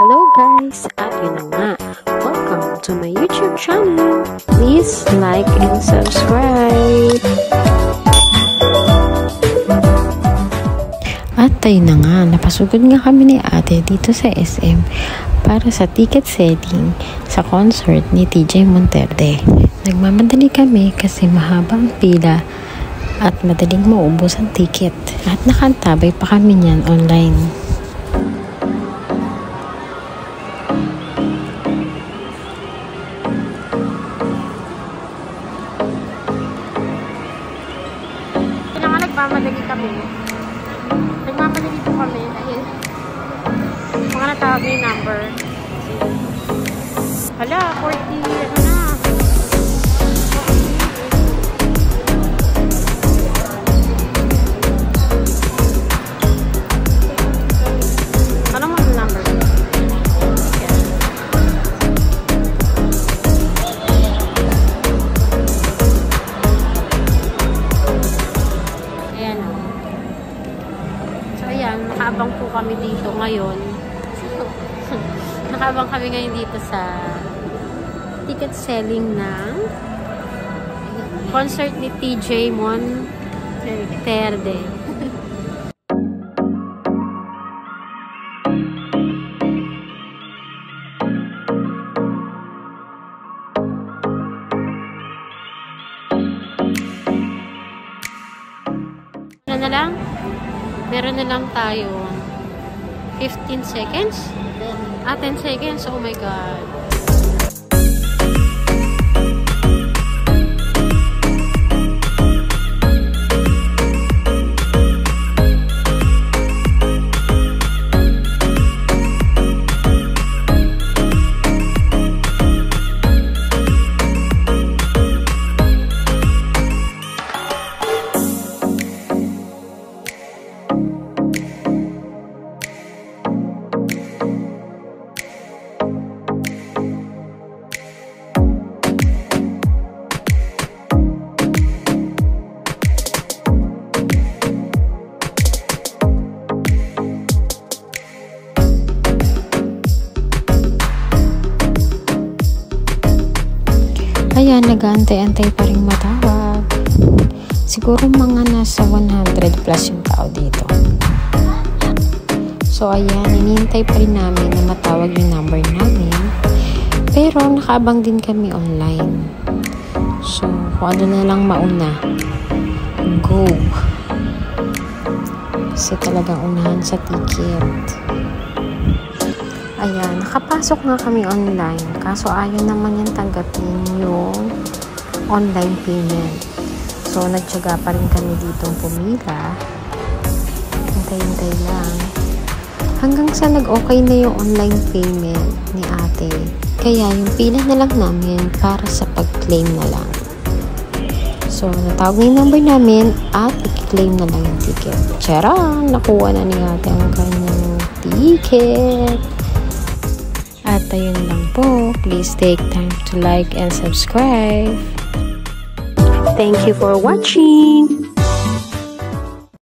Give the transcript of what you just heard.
Hello guys! At yun na nga, welcome to my YouTube channel. Please like and subscribe. At tayo na nga, napasugod nga kami ni ate dito sa SM para sa ticket selling sa concert ni TJ Monterde. Nagmamadali kami kasi mahaba ang pila at madaling maubos ang ticket. At nakantabay pa kami niyan online. Nagmamadali kami. Nagmamadali po kami dahil mga natawag na yung number. Hala, 40, ano na. Ano mo yung number? Nakaabang po kami dito ngayon. Nakaabang kami ngayon dito sa ticket selling ng concert ni TJ Monterde. Ano na lang? Meron na lang tayo 15 seconds? 10 seconds? Oh my God. Ayan, nag-aantay-antay pa rin matawag. Siguro mga nasa 100 plus yung tao dito. So, ayan, inihintay pa rin namin na matawag yung number namin. Pero, nakaabang din kami online. So, kung ano na lang mauna, go. Kasi talagang unahan sa ticket. Ayan, nakapasok nga kami online. Kaso ayaw naman yung tanggapin yung online payment. So, nagtyaga pa rin kami ditong pumila. Hintay-hintay lang. Hanggang sa nag-okay na yung online payment ni ate. Kaya yung pila na lang namin para sa pag-claim na lang. So, natawag na yung number namin at i-claim na lang yung ticket. Charan! Nakuha na ni ate ang kanyang ticket. At ayun lang po, please take time to like and subscribe. Thank you for watching!